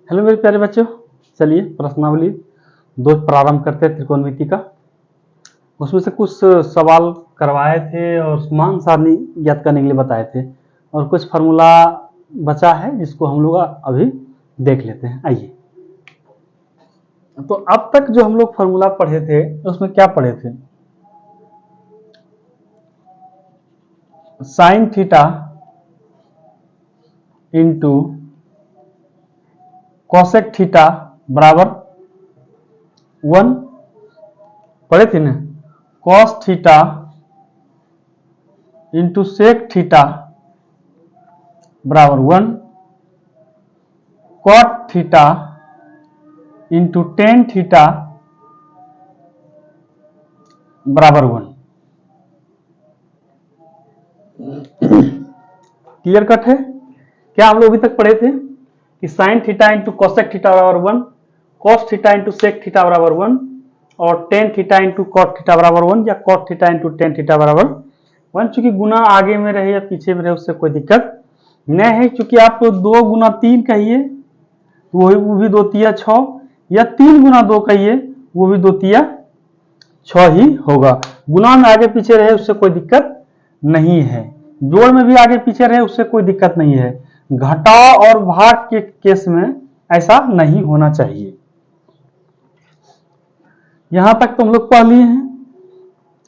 Hello मेरे प्यारे बच्चों, चलिए प्रश्नावली 2 प्रारंभ करते हैं त्रिकोणमिति का। उसमें से कुछ सवाल करवाए थे और मान सारणी ज्ञात करने के लिए बताए थे और कुछ फार्मूला बचा है जिसको हम लोग अभी देख लेते हैं। आइए, तो अब तक जो हम लोग फार्मूला पढ़े थे उसमें क्या पढ़े थे? Sine theta into cosec theta बराबर 1 पढ़े थे ना। Cos theta into sec theta बराबर 1, cot theta into tan theta बराबर 1। क्लियर कट है? क्या हम लोग अभी तक पढ़े थे कि sine theta into cosec theta बराबर 1, cos theta into sec theta बराबर 1 और tan theta into cot theta बराबर 1 या cot theta into tan theta बराबर 1। चूंकि गुना आगे में रहे या पीछे में रहे उससे कोई दिक्कत नहीं है। चूंकि आप 2 गुना 3 कहिए वो भी 2 तिया 6, या 3 गुना 2 कहिए वो भी 2 तिया 6 ही होगा। गुना में आगे पीछे रहे उससे कोई दिक्कत नहीं है, जोड़ में भी आगे पीछे रहे उससे कोई दिक्कत नहीं है। घटाव और भाग के केस में ऐसा नहीं होना चाहिए। यहां तक तो हम लोग पढ़ लिए हैं,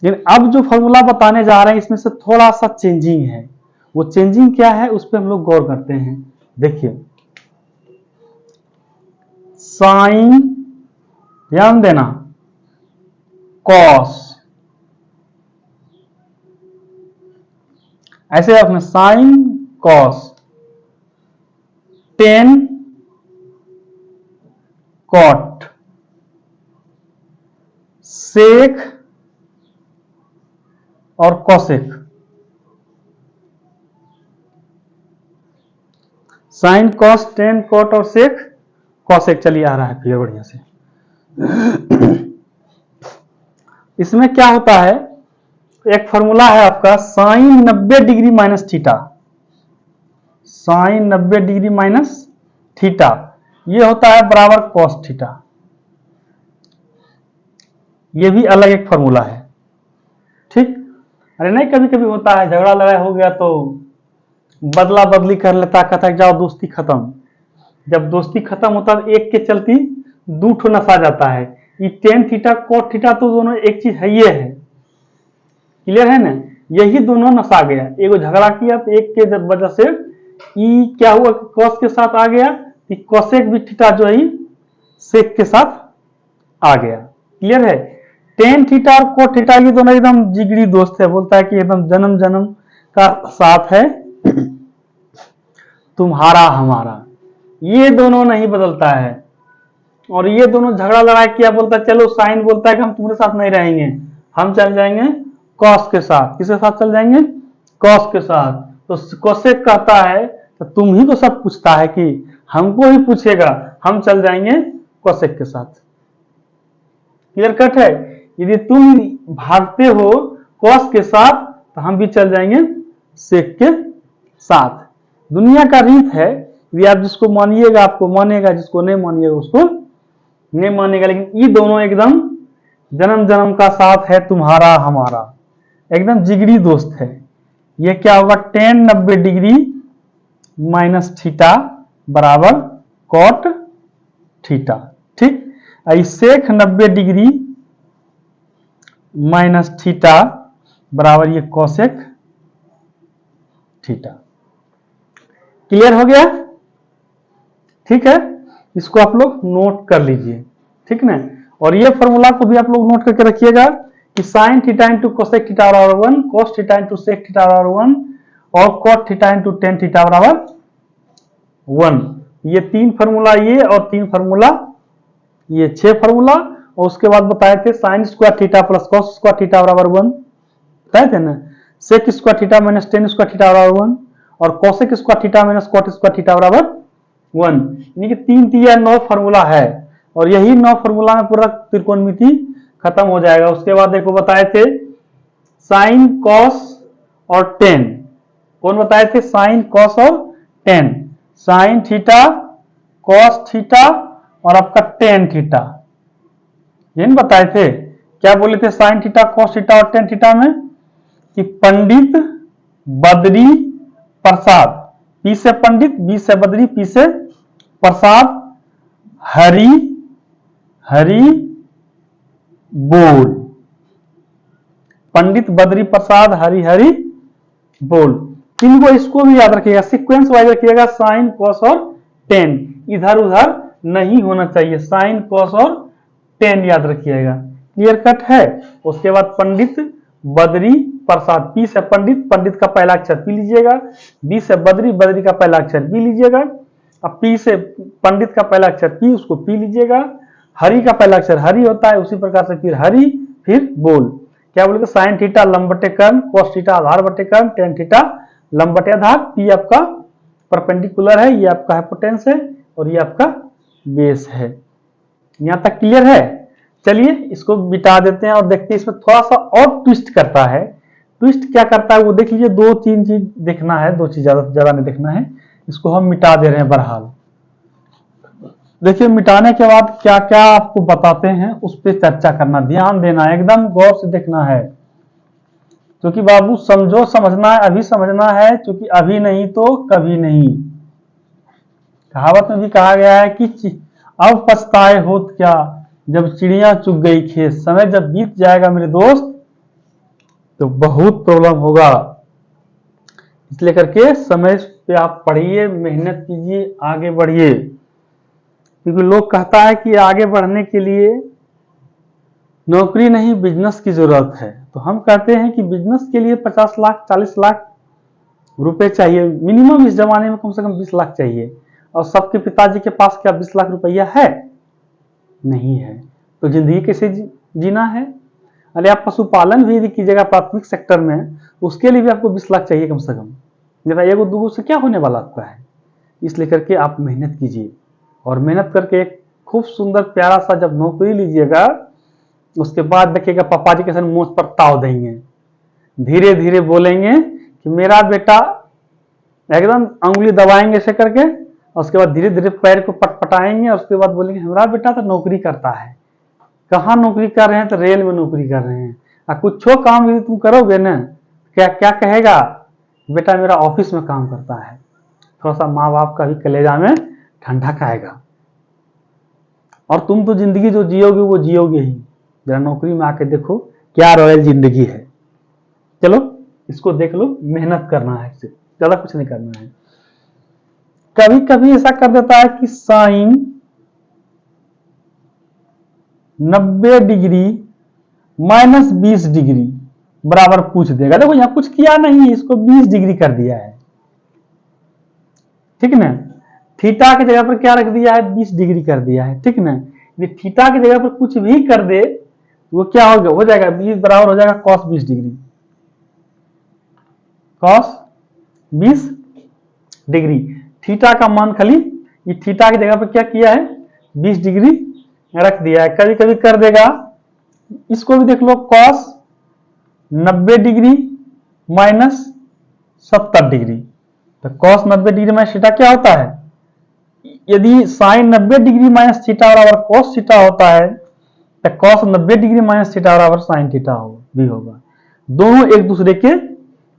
लेकिन अब जो फॉर्मूला बताने जा रहे हैं इसमें से थोड़ा सा चेंजिंग है। वो चेंजिंग क्या है उस पर हम लोग गौर करते हैं। देखिए, साइन, ध्यान देना, कॉस, ऐसे अपने sine cos, tan cot, sec और cosec. Sine cos tan cot और सेक कॉसेक। चलिए आ रहा है क्लियर बढ़िया से। इसमें क्या होता है, एक फॉर्मूला है आपका sine 90 degree minus theta. Sine 90 degree minus theta ये होता है बराबर कॉस थीटा। ये भी अलग एक फॉर्मूला है, ठीक। अरे नहीं, कभी कभी होता है झगड़ा लड़ाई हो गया तो बदला बदली कर लेता, कहता है जाओ दोस्ती खत्म। जब दोस्ती खत्म होता है एक के चलती 2 ठो नसा जाता है। ये टेन थीटा कोट थीटा तो दोनों एक चीज है, ये है। क्लियर है ना? यही दोनों नसा गया। एगो झगड़ा किया तो एक के वजह से ई क्या हुआ, कॉस के साथ आ गया, कॉसेक भी थीटा जो है सेक के साथ आ गया। क्लियर है? टेन थीटा और कोट थीटा ये दोनों एकदम जिगरी दोस्त है। बोलता है कि एकदम जन्म जन्म का साथ है तुम्हारा हमारा। ये दोनों नहीं बदलता है। और ये दोनों झगड़ा लड़ाई किया, बोलता है चलो साइन बोलता है कि हम तुम्हारे साथ नहीं रहेंगे, हम चल जाएंगे कॉस के साथ। किसके साथ चल जाएंगे? कॉस के साथ। तो कोसेक कहता है तो तुम ही तो सब पूछता है कि हमको ही पूछेगा, हम चल जाएंगे कोसेक के साथ। क्लियर कट है? यदि तुम भागते हो कॉस के साथ तो हम भी चल जाएंगे सेक के साथ। दुनिया का रीत है, यदि आप जिसको मानिएगा आपको मानेगा, जिसको नहीं मानिएगा उसको नहीं मानेगा। लेकिन ये दोनों एकदम जन्म जन्म का साथ है तुम्हारा हमारा, एकदम जिगरी दोस्त है। ये क्या होगा, टेन 90 डिग्री माइनस थीटा बराबर कॉट थीटा, ठीक। सेक 90 डिग्री माइनस थीटा बराबर ये कोसेक थीटा। क्लियर हो गया? ठीक है, इसको आप लोग नोट कर लीजिए, ठीक ना। और ये फॉर्मूला को भी आप लोग नोट करके रखिएगा कि sine theta into cosec theta बराबर 1, cos theta into sec theta बराबर 1 और cot theta into tan theta बराबर 1। ये 3 फॉर्मूला ये और 3 फॉर्मूला ये, 6 फॉर्मूला। और उसके बाद बताए थे sine square theta plus cos square theta बराबर 1, बताए थे ना। Sec square theta minus tan square theta बराबर 1 और cosec square theta minus cot square theta बराबर 1। यानी कि 3 तिया 9 फॉर्मूला है और यही 9 फॉर्मूला में पूरा त्रिकोणमिति खत्म हो जाएगा। उसके बाद देखो बताए थे साइन कॉस और टेन। कौन बताए थे? साइन कॉस और ten. Sine theta cos theta और आपका टेन थीटा, ये नहीं बताए थे? क्या बोले थे साइन थीटा, कॉस थीटा और टेन थीटा में? कि पंडित बद्री प्रसाद, पी से पंडित, बी से बद्री, पी से प्रसाद, हरि हरि बोल। पंडित बद्री प्रसाद हरि हरि बोल। इनको इसको भी याद रखिएगा, सीक्वेंस वाइज रखिएगा, साइन कॉस और टेन, इधर उधर नहीं होना चाहिए, साइन कॉस और टेन याद रखिएगा। क्लियर कट है? उसके बाद पंडित बद्री प्रसाद, पी से पंडित, पंडित का पहला अक्षर पी लीजिएगा, बी से बद्री, बद्री का पहला अक्षर बी लीजिएगा, अब पी से पंडित का पहला अक्षर पी, उसको पी लीजिएगा, हरि का पहला अक्षर हरि होता है, उसी प्रकार से फिर हरि फिर बोल। क्या बोले? साइन थीटा लंब बटे कर्ण, कॉस थीटा आधार बटे कर्ण, टेन थीटा लंब बटे आधार, पी आपका परपेंडिकुलर है, ये आपका हाइपोटेन्यूस है और ये आपका बेस है। यहां तक क्लियर है? चलिए इसको मिटा देते हैं और देखते हैं इसमें थोड़ा सा और ट्विस्ट करता है। ट्विस्ट क्या करता है वो देख लीजिए, दो तीन चीज देखना है, दो चीज ज्यादा नहीं देखना है। इसको हम मिटा दे रहे हैं बहरहाल। देखिए मिटाने के बाद क्या क्या आपको बताते हैं उस पर चर्चा करना, ध्यान देना है, एकदम गौर से देखना है, क्योंकि बाबू समझो समझना है, अभी समझना है, क्योंकि अभी नहीं तो कभी नहीं। कहावत में भी कहा गया है कि अब पछताए होत क्या जब चिड़िया चुग गई खेत, समय जब बीत जाएगा मेरे दोस्त तो बहुत प्रॉब्लम होगा। इसलिए करके समय पे आप पढ़िए, मेहनत कीजिए, आगे बढ़िए, क्योंकि लोग कहता है कि आगे बढ़ने के लिए नौकरी नहीं बिजनेस की जरूरत है, तो हम कहते हैं कि बिजनेस के लिए 50 लाख 40 लाख रुपए चाहिए मिनिमम, इस जमाने में कम से कम 20 लाख चाहिए। और सबके पिताजी के पास क्या 20 लाख रुपया है? नहीं है। तो जिंदगी कैसे जीना है? अरे आप पशुपालन भी यदि कीजिएगा प्राथमिक सेक्टर में, उसके लिए भी आपको 20 लाख चाहिए कम से कम। जरा एगो दूगो से क्या होने वाला आपका है? इसलिए करके आप मेहनत कीजिए, और मेहनत करके एक खूब सुंदर प्यारा सा जब नौकरी लीजिएगा, उसके बाद देखिएगा पापा जी कैसे मुंह पर ताव देंगे, धीरे धीरे बोलेंगे कि मेरा बेटा, एकदम उंगली दबाएंगे ऐसे करके, और उसके बाद धीरे धीरे पैर को पटपटाएंगे, और उसके बाद बोलेंगे हमारा बेटा तो नौकरी करता है। कहाँ नौकरी कर रहे हैं? तो रेल में नौकरी कर रहे हैं। और कुछ काम यदि तुम करोगे ना, क्या क्या कहेगा? बेटा मेरा ऑफिस में काम करता है। थोड़ा सा माँ बाप का भी कलेजा में ठंडा खाएगा। और तुम तो जिंदगी जो जियोगे वो जियोगे ही, जरा नौकरी में आके देखो क्या रॉयल जिंदगी है। चलो इसको देख लो, मेहनत करना है, इससे ज्यादा कुछ नहीं करना है। कभी कभी ऐसा कर देता है कि साइन 90 डिग्री माइनस 20 डिग्री बराबर पूछ देगा। देखो यहां कुछ किया नहीं है, इसको 20 डिग्री कर दिया है, ठीक ना। थीटा की जगह पर क्या रख दिया है? 20 डिग्री कर दिया है, ठीक ना। ये थीटा की जगह पर कुछ भी कर दे वो क्या होगा? हो जाएगा 20 बराबर हो जाएगा cos 20 degree, cos 20 degree. Theta का मान खाली ये थीटा की जगह पर क्या किया है? 20 डिग्री रख दिया है। कभी कभी कर देगा, इसको भी देख लो, कॉस 90 डिग्री माइनस 70 डिग्री। तो कॉस 90 डिग्री माइनस थीटा क्या होता है? यदि साइन 90 डिग्री माइनस थीटा बराबर कॉस थीटा होता है, तो कॉस 90 डिग्री माइनस थीटा बराबर साइन थीटा भी होगा। दोनों एक दूसरे के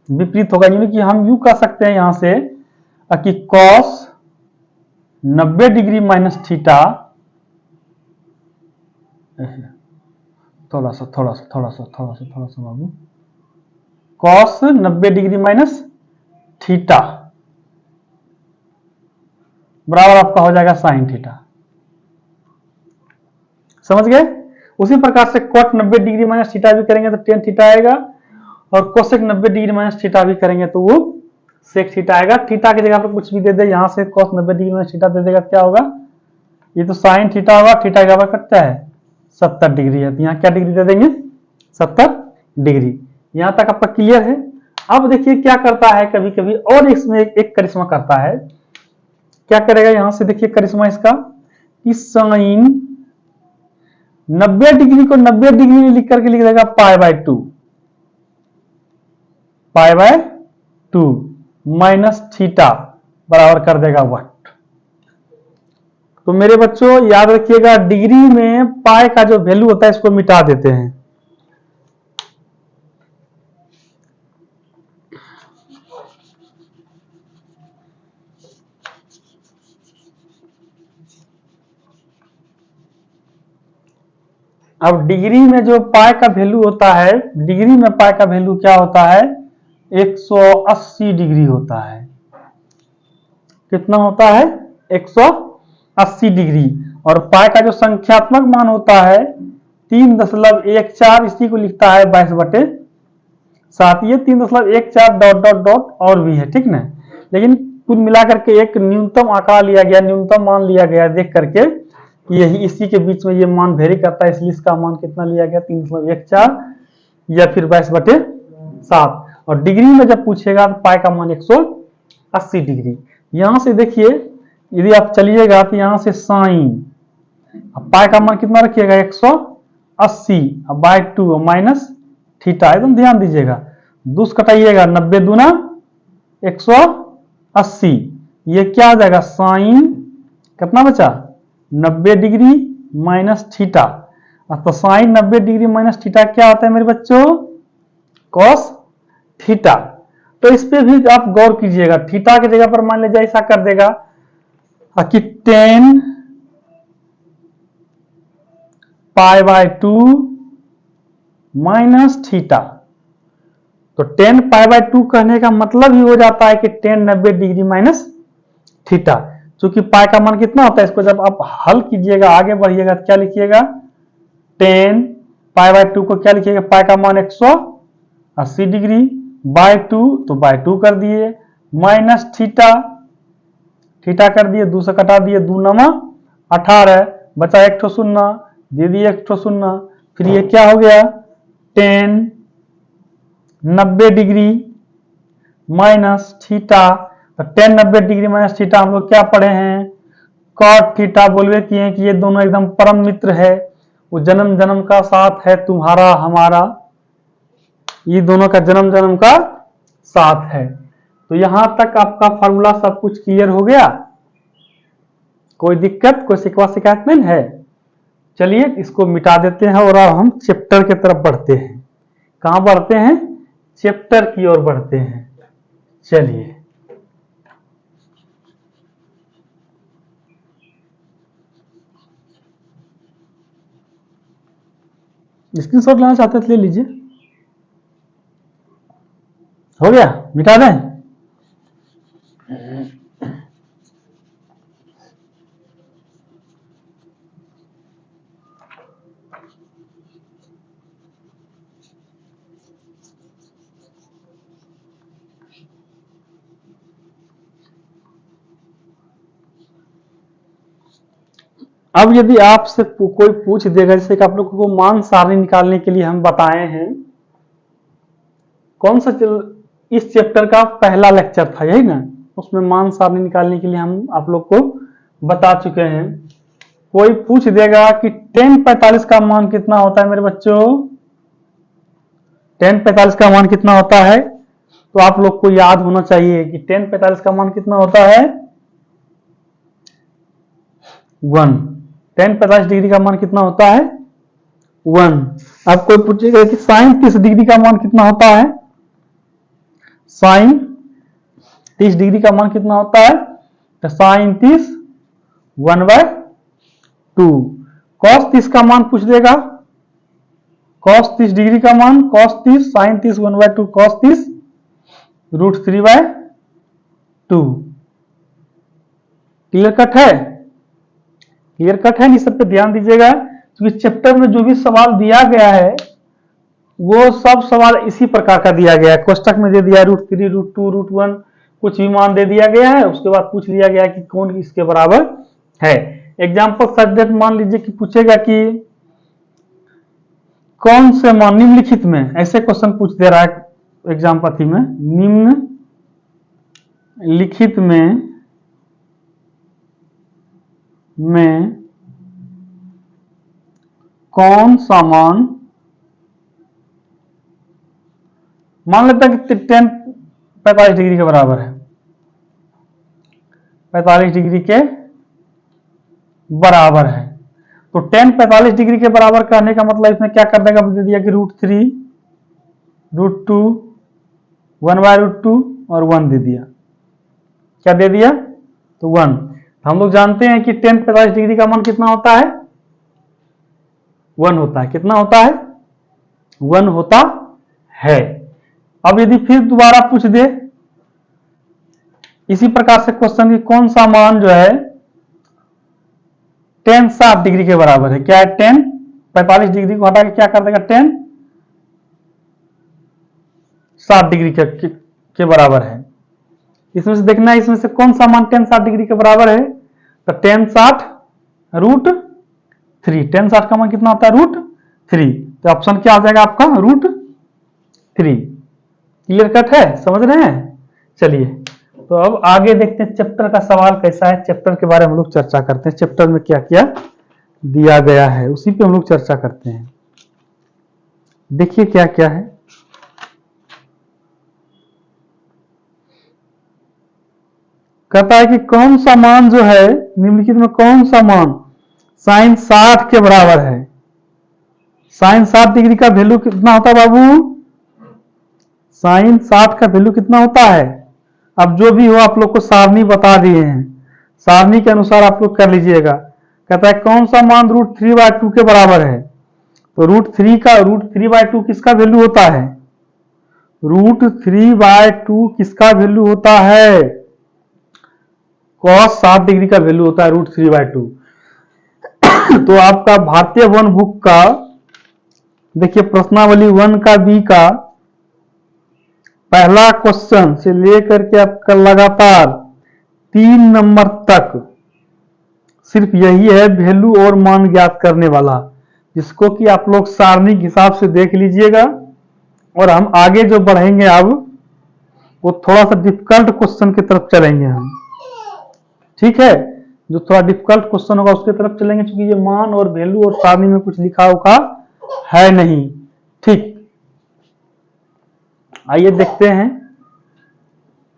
विपरीत होगा, यानी कि हम यूं कह सकते हैं यहां से कि कॉस 90 डिग्री माइनस थीटा, थोड़ा सा बाबू, कॉस 90 डिग्री माइनस थीटा बराबर आपका हो जाएगा साइन थीटा। समझ गए? उसी प्रकार से कॉट 90 डिग्री माइनस थीटा भी करेंगे तो टेन थीटा आएगा, और कोसेक 90 डिग्री माइनस थीटा भी करेंगे तो वो सेक थीटा आएगा। थीटा की जगह पर कुछ भी दे दे, यहां से कॉस 90 डिग्री माइनस थीटा दे देगा, क्या होगा? ये तो साइन थीटा होगा, थीटा की जगह कटता है 70 डिग्री है, तो यहाँ क्या डिग्री दे देंगे? 70 डिग्री। यहां तक आपका क्लियर है? अब देखिए क्या करता है कभी कभी, और इसमें एक करिश्मा करता है। क्या करेगा यहां से? देखिए करिश्मा इसका कि साइन 90 डिग्री को 90 डिग्री लिख करके लिख देगा pi by 2, pi by 2 minus theta बराबर कर देगा 1। तो मेरे बच्चों याद रखिएगा, डिग्री में पाई का जो वैल्यू होता है इसको मिटा देते हैं। अब डिग्री में जो पाई का वैल्यू होता है, डिग्री में पाई का वैल्यू क्या होता है? 180 डिग्री होता है। कितना होता है? 180 डिग्री। और पाई का जो संख्यात्मक मान होता है 3.14, इसी को लिखता है 22/7। ये 3.14 डॉट डॉट डॉट और भी है, ठीक ना। लेकिन कुल मिलाकर के एक न्यूनतम आंकड़ा लिया गया, न्यूनतम मान लिया गया देख करके, यही इसी के बीच में ये मान वेरी करता है, इसलिए इसका मान कितना लिया गया? 3.14 या फिर 22/7। और डिग्री में जब पूछेगा तो पाई का मान 180 डिग्री। यहां से देखिए, यदि आप चलिएगा तो यहां से साइन, पाई का मान कितना रखिएगा? 180 बाय 2 माइनस थीटा। एकदम ध्यान दीजिएगा, दूस कटाइएगा, 90 दूना 180। ये क्या आ जाएगा? साइन कितना बचा? 90 डिग्री माइनस थीटा। तो साइन 90 डिग्री माइनस थीटा क्या होता है मेरे बच्चों? Cos theta. तो इस पे भी आप गौर कीजिएगा, थीटा की जगह पर मान लीजिए ऐसा कर देगा कि 10 पाई बाय 2 माइनस थीटा। तो 10 पाई बाय 2 कहने का मतलब ही हो जाता है कि 10 90 डिग्री माइनस थीटा। चूंकि पाई का मान कितना होता है, इसको जब आप हल कीजिएगा, आगे बढ़िएगा तो क्या लिखिएगा? 10 पाई बाय 2 को क्या लिखिएगा? पाई का मान 180 डिग्री बाय 2, तो बाय 2 कर दिए, माइनस थीटा, थीटा कर दिए, 2 से कटा दिए, 2 9 18, बचा एक ठो शून्य, दे दिए एक ठो शून्य। फिर ये क्या हो गया? 10 90 डिग्री माइनस थीटा। तो 10 90 डिग्री माइनस थीटा हम लोग क्या पढ़े हैं? कॉट थीटा बोलवे किए हैं कि ये दोनों एकदम परम मित्र है, वो जन्म जन्म का साथ है तुम्हारा हमारा, ये दोनों का जन्म जन्म का साथ है। तो यहां तक आपका फार्मूला सब कुछ क्लियर हो गया? कोई दिक्कत, कोई शिकवा शिकायत नहीं है? चलिए इसको मिटा देते हैं और अब हम चैप्टर की तरफ बढ़ते हैं। कहां बढ़ते हैं? चैप्टर की ओर बढ़ते हैं। चलिए, स्क्रीनशॉट लेना चाहते हैं तो ले लीजिए। हो गया? मिटा दें? अब यदि आपसे कोई पूछ देगा, जैसे कि आप लोगों को मान सारणी निकालने के लिए हम बताए हैं, कौन सा इस चैप्टर का पहला लेक्चर था, यही ना, उसमें मान सारणी निकालने के लिए हम आप लोग को बता चुके हैं। कोई पूछ देगा कि tan 45 का मान कितना होता है मेरे बच्चों? tan 45 का मान कितना होता है? तो आप लोग को याद होना चाहिए कि tan 45 का मान कितना होता है? 1। tan 45 डिग्री का मान कितना होता है? 1। अब कोई पूछेगा कि sin 30 डिग्री का मान कितना होता है? sin 30 डिग्री का मान कितना होता है? तो sin 30 1/2। cos 30 का मान पूछ देगा, cos 30 डिग्री का मान, cos 30 sin 30 1/2 cos 30 √3/2। Clear cut है? क्लियर कट है? इस सब पे ध्यान दीजिएगा, क्योंकि चैप्टर में जो भी सवाल दिया गया है वो सब सवाल इसी प्रकार का दिया गया है। कोष्टक में दे दिया √3 √2 √1, कुछ भी मान दे दिया गया है, उसके बाद पूछ लिया गया कि कौन इसके बराबर है। एग्जाम्पल सब्जेक्ट मान लीजिए कि पूछेगा कि कौन से मान निम्नलिखित में, ऐसे क्वेश्चन पूछ दे रहा है एग्जाम पाथी में, निम्नलिखित में कौन सा मान लेता है कि tan 45 डिग्री के बराबर है, 45 डिग्री के बराबर है। तो tan 45 डिग्री के बराबर कहने का मतलब इसमें क्या कर देगा, दे दिया कि √3, √2, 1/√2 और 1 दे दिया। क्या दे दिया, तो 1। हम लोग जानते हैं कि tan 45 डिग्री का मान कितना होता है, 1 होता है। कितना होता है, 1 होता है। अब यदि फिर दोबारा पूछ दे इसी प्रकार से क्वेश्चन की कौन सा मान जो है tan 60 डिग्री के बराबर है, क्या है, tan 45 डिग्री को हटा के क्या कर देगा, tan 60 डिग्री के बराबर है। इसमें से देखना है इसमें से कौन सा मान tan 60 डिग्री के बराबर है, तो tan 60 √3। tan 60 का मान कितना होता है, √3। तो ऑप्शन क्या आ जाएगा आपका, √3। क्लियर कट है, समझ रहे हैं। चलिए तो अब आगे देखते हैं चैप्टर का सवाल कैसा है। चैप्टर के बारे में हम लोग चर्चा करते हैं, चैप्टर में क्या क्या दिया गया है उसी पे हम लोग चर्चा करते हैं। देखिए क्या क्या है। कहता है कि कौन सा मान जो है निम्नलिखित में कौन सा मान sin 60 के बराबर है। sin 60 डिग्री का वैल्यू कितना होता है बाबू, sin 60 का वैल्यू कितना होता है। अब जो भी हो आप लोग को सारणी बता दिए हैं, सारणी के अनुसार आप लोग कर लीजिएगा। कहता है कौन सा मान √3/2 के बराबर है, तो √3/2 किसका वैल्यू होता है, √3/2 किसका वैल्यू होता है, cos 60 डिग्री का वैल्यू होता है √3/2। तो आपका भारतीय वन बुक का देखिए प्रश्नावली 1 का बी का पहला क्वेश्चन से लेकर के आपका लगातार 3 नंबर तक सिर्फ यही है वैल्यू और मान ज्ञात करने वाला, जिसको कि आप लोग सारणी के हिसाब से देख लीजिएगा। और हम आगे जो बढ़ेंगे अब वो थोड़ा सा डिफिकल्ट क्वेश्चन की तरफ चलेंगे हम, ठीक है। जो थोड़ा डिफिकल्ट क्वेश्चन होगा उसकी तरफ चलेंगे, क्योंकि ये मान और वैल्यू और सारणी में कुछ लिखा होगा है नहीं, ठीक। आइए देखते हैं